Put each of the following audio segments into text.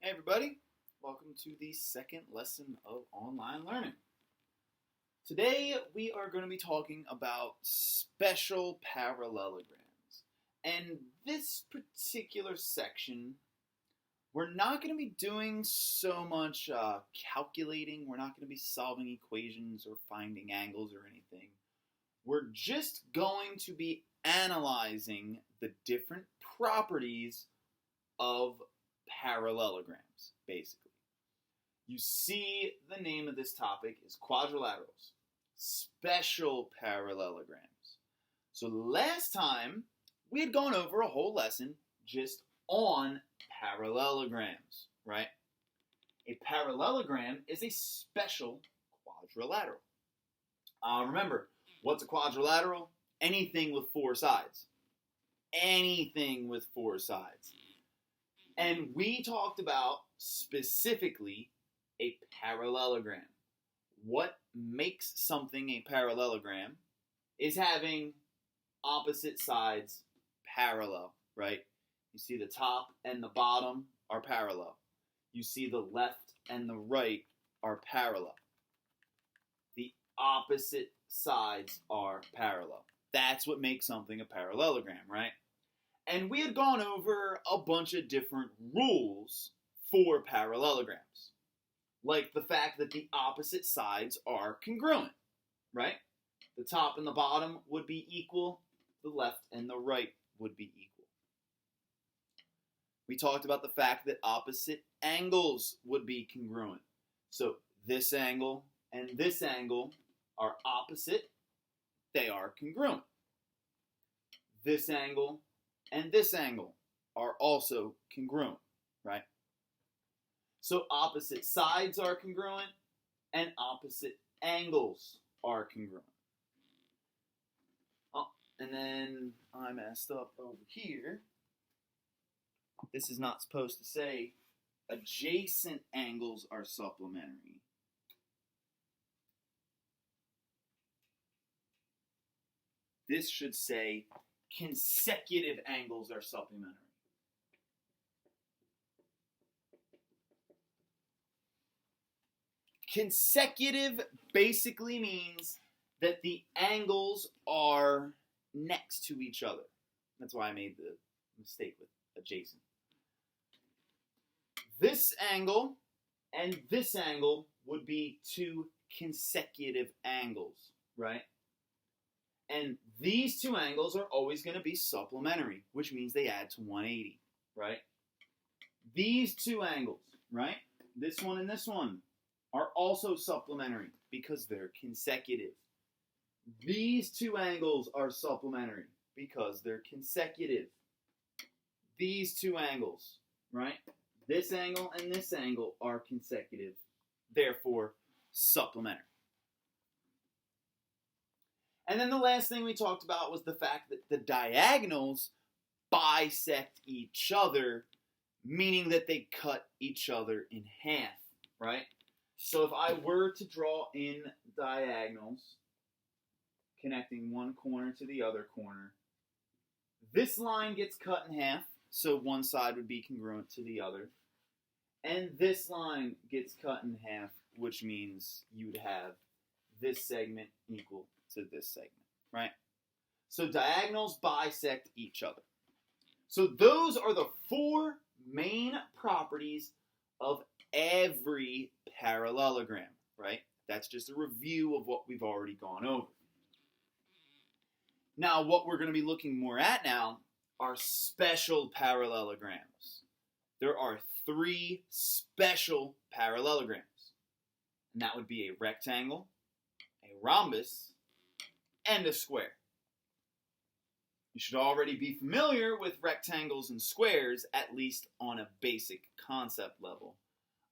Hey everybody, welcome to the second lesson of online learning. Today we are going to be talking about special parallelograms. And this particular section, we're not going to be doing so much calculating, we're not going to be solving equations or finding angles or anything. We're just going to be analyzing the different properties of parallelograms, basically. You see the name of this topic is quadrilaterals, special parallelograms. So last time we had gone over a whole lesson just on parallelograms, right? A parallelogram is a special quadrilateral. Remember, what's a quadrilateral? Anything with four sides. Anything with four sides. And we talked about specifically a parallelogram. What makes something a parallelogram is having opposite sides parallel, right? You see the top and the bottom are parallel. You see the left and the right are parallel. The opposite sides are parallel. That's what makes something a parallelogram, right? And we had gone over a bunch of different rules for parallelograms, like the fact that the opposite sides are congruent, right? The top and the bottom would be equal, the left and the right would be equal. We talked about the fact that opposite angles would be congruent. So this angle and this angle are opposite, they are congruent. This angle and this angle are also congruent, right? So opposite sides are congruent and opposite angles are congruent. Oh, and then I messed up over here. This is not supposed to say adjacent angles are supplementary. This should say consecutive angles are supplementary. Consecutive basically means that the angles are next to each other. That's why I made the mistake with adjacent. This angle and this angle would be two consecutive angles, right? And these two angles are always going to be supplementary, which means they add to 180, right? These two angles, right? This one and this one are also supplementary because they're consecutive. These two angles are supplementary because they're consecutive. These two angles, right? This angle and this angle are consecutive, therefore supplementary. And then the last thing we talked about was the fact that the diagonals bisect each other, meaning that they cut each other in half, right? So if I were to draw in diagonals, connecting one corner to the other corner, this line gets cut in half, so one side would be congruent to the other. And this line gets cut in half, which means you would have this segment equal to this segment, right? So diagonals bisect each other. So those are the four main properties of every parallelogram, right? That's just a review of what we've already gone over. Now, what we're going to be looking more at now are special parallelograms. There are three special parallelograms, and that would be a rectangle, a rhombus, and a square. You should already be familiar with rectangles and squares, at least on a basic concept level.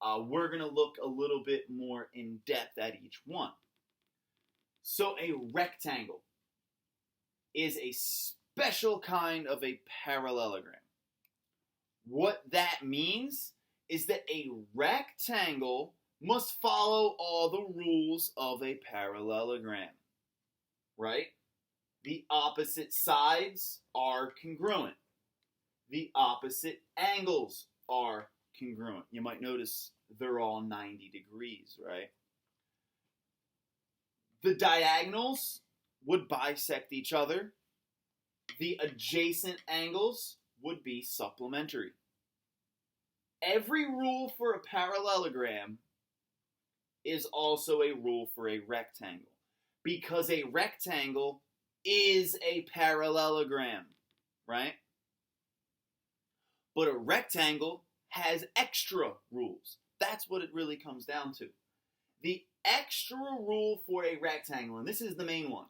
We're going to look a little bit more in depth at each one. So a rectangle is a special kind of a parallelogram. What that means is that a rectangle must follow all the rules of a parallelogram, right? The opposite sides are congruent. The opposite angles are congruent. You might notice they're all 90 degrees, right? The diagonals would bisect each other. The adjacent angles would be supplementary. Every rule for a parallelogram is also a rule for a rectangle, because a rectangle is a parallelogram, right? But a rectangle has extra rules. That's what it really comes down to. The extra rule for a rectangle, and this is the main one,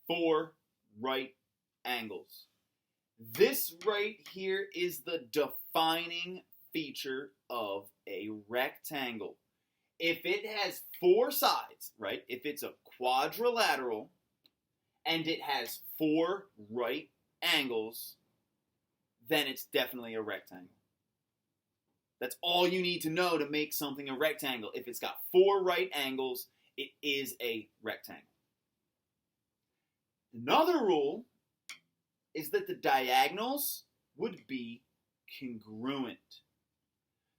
4 right angles. This right here is the defining feature of a rectangle. If it has 4 sides, right, if it's a quadrilateral and it has 4 right angles, then it's definitely a rectangle. That's all you need to know to make something a rectangle. If it's got 4 right angles, it is a rectangle. Another rule is that the diagonals would be congruent.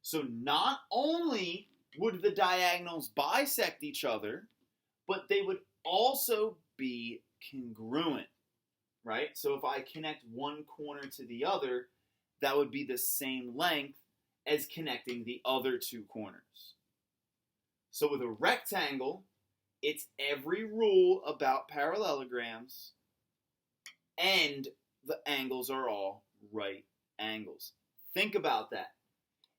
So not only would the diagonals bisect each other, but they would also be congruent, right? So if I connect one corner to the other, that would be the same length as connecting the other 2 corners. So with a rectangle, it's every rule about parallelograms, and the angles are all right angles. Think about that.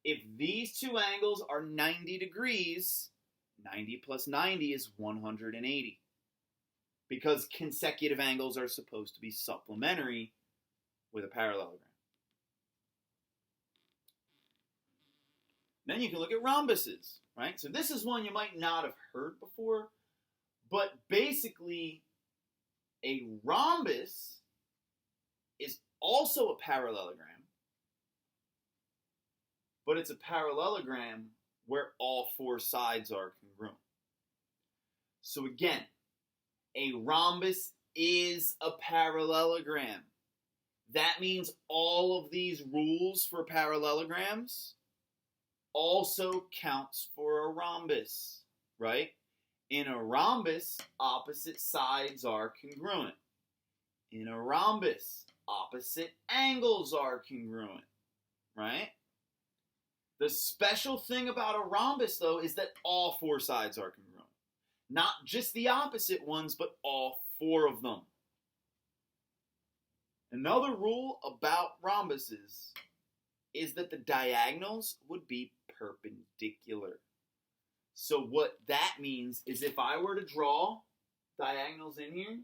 If these 2 angles are 90 degrees, 90 plus 90 is 180. Because consecutive angles are supposed to be supplementary with a parallelogram. Then you can look at rhombuses, right? So this is one you might not have heard before, but basically a rhombus is also a parallelogram, but it's a parallelogram where all 4 sides are congruent. So again, a rhombus is a parallelogram. That means all of these rules for parallelograms also counts for a rhombus, right? In a rhombus, opposite sides are congruent. In a rhombus, opposite angles are congruent, right? The special thing about a rhombus, though, is that all 4 sides are congruent. Not just the opposite ones, but all 4 of them. Another rule about rhombuses is that the diagonals would be perpendicular. So what that means is if I were to draw diagonals in here,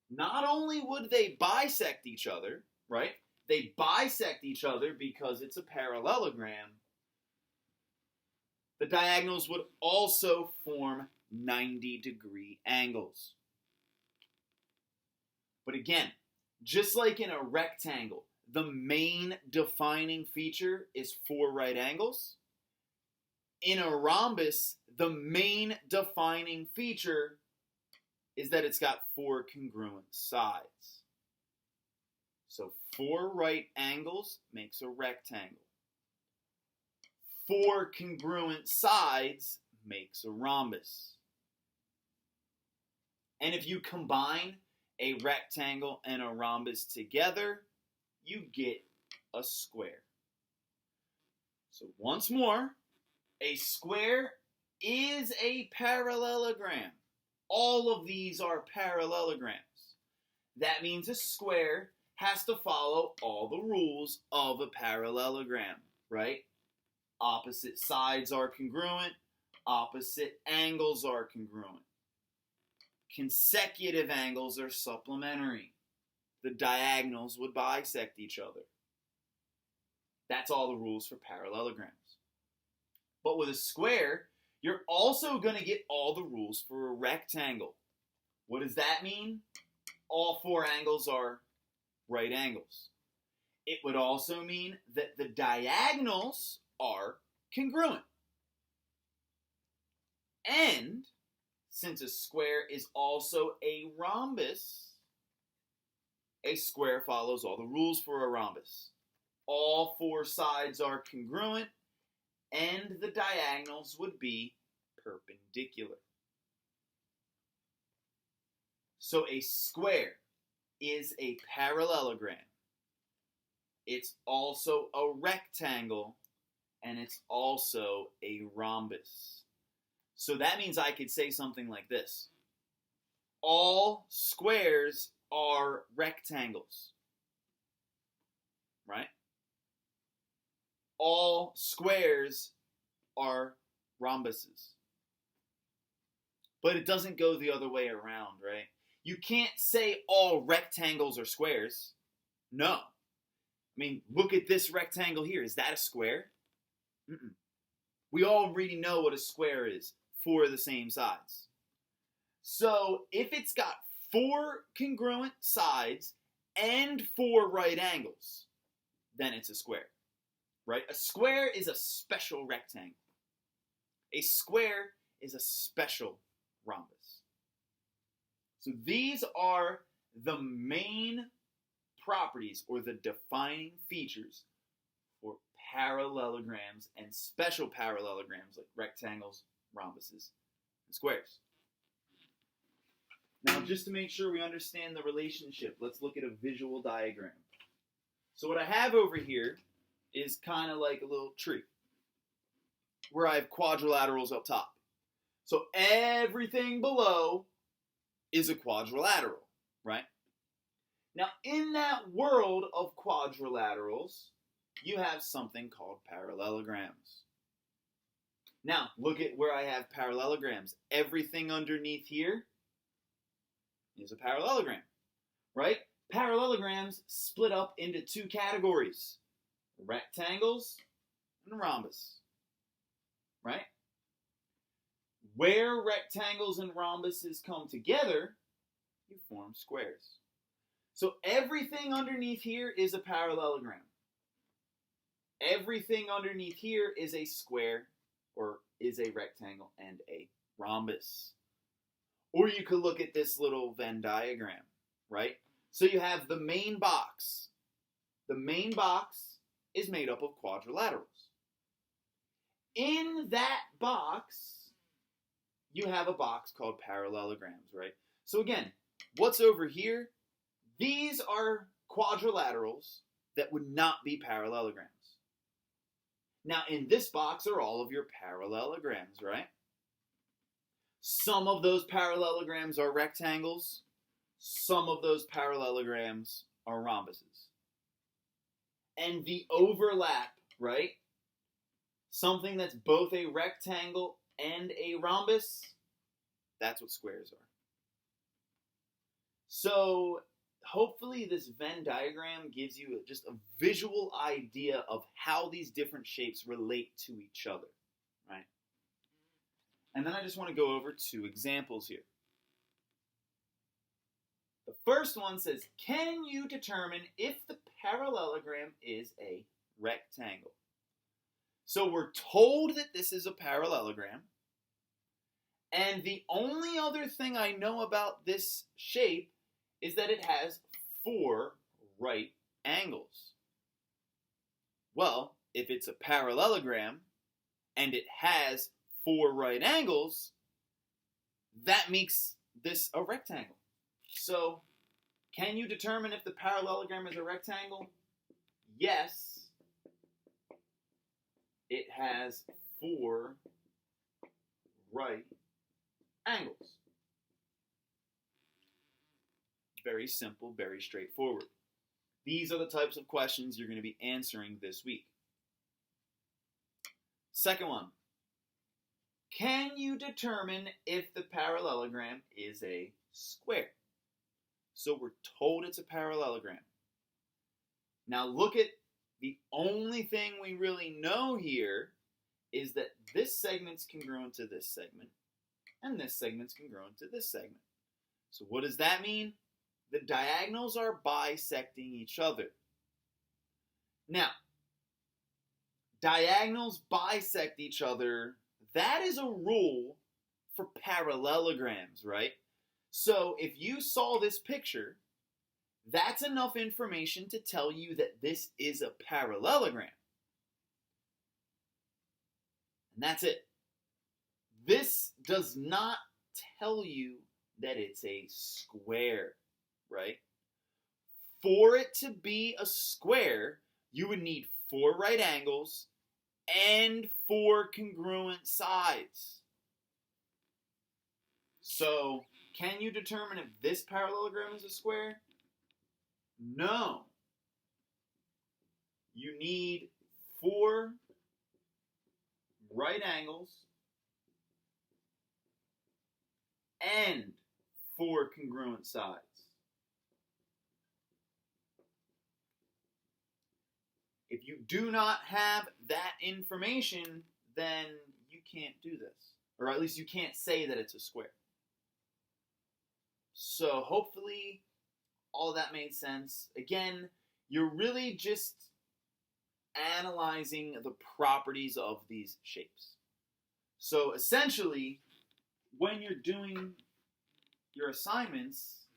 not only would they bisect each other, right? They bisect each other because it's a parallelogram. The diagonals would also form 90-degree angles. But again, just like in a rectangle, the main defining feature is 4 right angles. In a rhombus, the main defining feature is that it's got 4 congruent sides. So 4 right angles makes a rectangle. 4 congruent sides makes a rhombus. And if you combine a rectangle and a rhombus together, you get a square. So once more, a square is a parallelogram. All of these are parallelograms. That means a square has to follow all the rules of a parallelogram, right? Opposite sides are congruent. Opposite angles are congruent. Consecutive angles are supplementary. The diagonals would bisect each other. That's all the rules for parallelograms. But with a square, you're also going to get all the rules for a rectangle. What does that mean? All 4 angles are right angles. It would also mean that the diagonals are congruent. And since a square is also a rhombus, A square follows all the rules for a rhombus. All four sides are congruent, and the diagonals would be perpendicular. So a square is a parallelogram. It's also a rectangle, and it's also a rhombus. So that means I could say something like this. All squares are rectangles, right? All squares are rhombuses. But it doesn't go the other way around, right? You can't say all rectangles are squares. No. I mean, look at this rectangle here. Is that a square? Mm-mm. We already know what a square is for the same sides. So if it's got four congruent sides and four right angles, then it's a square, right? A square is a special rectangle. A square is a special rhombus. So these are the main properties or the defining features for parallelograms and special parallelograms like rectangles, rhombuses, and squares. Now, just to make sure we understand the relationship, let's look at a visual diagram. So what I have over here is kind of like a little tree where I have quadrilaterals up top. So everything below is a quadrilateral, right? Now, in that world of quadrilaterals, you have something called parallelograms. Now, look at where I have parallelograms. Everything underneath here is a parallelogram, right? Parallelograms split up into two categories, rectangles and rhombus, right? Where rectangles and rhombuses come together, you form squares. So everything underneath here is a parallelogram. Everything underneath here is a square or is a rectangle and a rhombus. Or you could look at this little Venn diagram, right? So you have the main box. The main box is made up of quadrilaterals. In that box, you have a box called parallelograms, right? So again, what's over here? These are quadrilaterals that would not be parallelograms. Now, in this box are all of your parallelograms, right? Some of those parallelograms are rectangles. Some of those parallelograms are rhombuses. And the overlap, right? Something that's both a rectangle and a rhombus, that's what squares are. So hopefully this Venn diagram gives you just a visual idea of how these different shapes relate to each other, right? And then I just want to go over two examples here. The first one says, can you determine if the parallelogram is a rectangle? So we're told that this is a parallelogram. And the only other thing I know about this shape is that it has four right angles. Well, if it's a parallelogram and it has four right angles, that makes this a rectangle. So, can you determine if the parallelogram is a rectangle? Yes, it has four right angles. Very simple, very straightforward. These are the types of questions you're going to be answering this week. Second one. Can you determine if the parallelogram is a square? So we're told it's a parallelogram. Now look at the only thing we really know here is that this segment's congruent to this segment and this segment's congruent to this segment. So what does that mean? The diagonals are bisecting each other. Now, diagonals bisect each other. That is a rule for parallelograms, right? So if you saw this picture, That's enough information to tell you that this is a parallelogram. And that's it. This does not tell you that it's a square, right? For it to be a square, you would need 4 right angles and 4 congruent sides. So, can you determine if this parallelogram is a square? No. You need 4 right angles and 4 congruent sides. If you do not have that information, then you can't do this. Or at least you can't say that it's a square. So hopefully all that made sense. Again, you're really just analyzing the properties of these shapes. So essentially, when you're doing your assignments,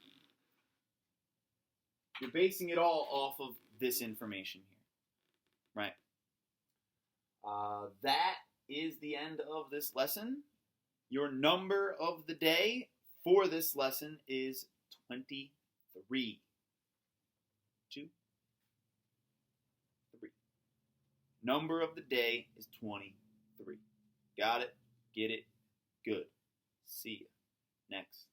you're basing it all off of this information here, right? That is the end of this lesson. Your number of the day for this lesson is 23. 2, 3. Number of the day is 23. Got it? Get it? Good. See you next